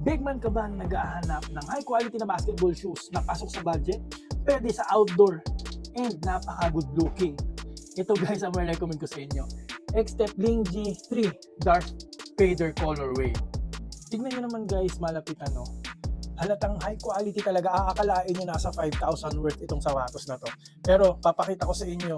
Big man ka ba na naghahanap ng high quality na basketball shoes na pasok sa budget, pwede sa outdoor, and napaka-good looking? Ito guys ang recommend ko sa inyo. X-Step Bling G3 Dark Fader Colorway. Tignan nyo naman guys, malapit halatang high quality talaga. Aakalain nyo nasa 5,000 worth itong sapatos na to. Pero papakita ko sa inyo,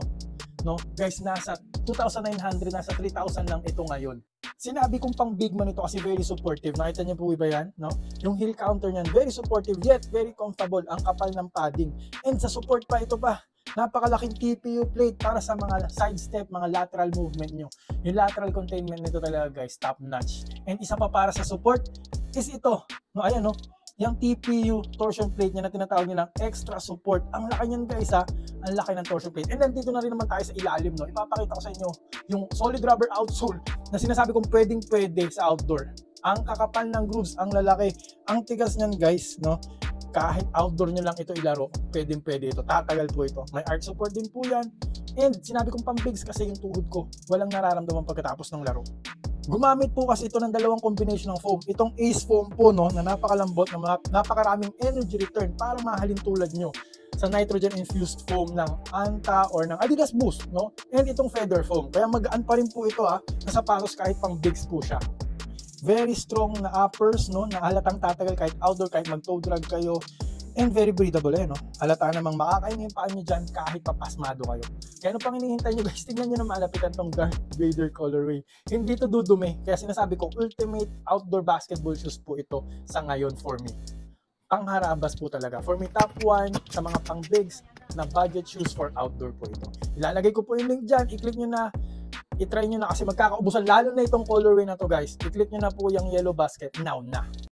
guys, nasa 2,900, nasa 3,000 lang ito ngayon. Sinabi kong pang big man ito kasi very supportive. Nakita niyo po ba yan? Yung heel counter niyan, very supportive yet very comfortable. Ang kapal ng padding. And sa support pa ito pa, napakalaking TPU plate para sa mga side step, mga lateral movement nyo. Yung lateral containment nito talaga guys, top notch. And isa pa para sa support is ito. Ayan yung TPU torsion plate niya na tinatawag nilang extra support. Ang laki niyan guys ang laki ng torsion plate. And then dito na rin naman tayo sa ilalim Ipapakita ko sa inyo yung solid rubber outsole na sinasabi kong pwedeng pwede sa outdoor. Ang kakapal ng grooves, ang lalaki, ang tigas niyan guys, kahit outdoor nyo lang ito ilaro, pwedeng pwede ito. Tatagal po ito. May arch support din po yan. And sinabi kong pang bigs kasi yung tuhod ko walang nararamdaman pagkatapos ng laro. Gumamit po kasi ito ng dalawang combination ng foam. Itong Ace foam po na napakalambot, na napakaraming energy return para mahalin tulad nyo sa nitrogen infused foam ng Anta or ng Adidas Boost, And itong feather foam. Kaya magaan pa rin po ito na sapatos kahit pang bigs po siya. Very strong na uppers, na halatang tatagal kahit outdoor, kahit mag-toe drag kayo. And very breathable Halata namang makakain yung paa nyo dyan kahit papasmado kayo. Kaya ano pang hinihintay nyo guys, tignan nyo na malapitan tong Darth Vader colorway. Hindi to dudumi, kaya sinasabi ko ultimate outdoor basketball shoes po ito sa ngayon for me. Pangharabas po talaga. For me, top 1 sa mga pang bigs na budget shoes for outdoor po ito. Ilalagay ko po yung link dyan, i-click nyo na, i-try nyo na kasi magkakaubusan lalo na itong colorway na to guys. I-click nyo na po yung yellow basket now na.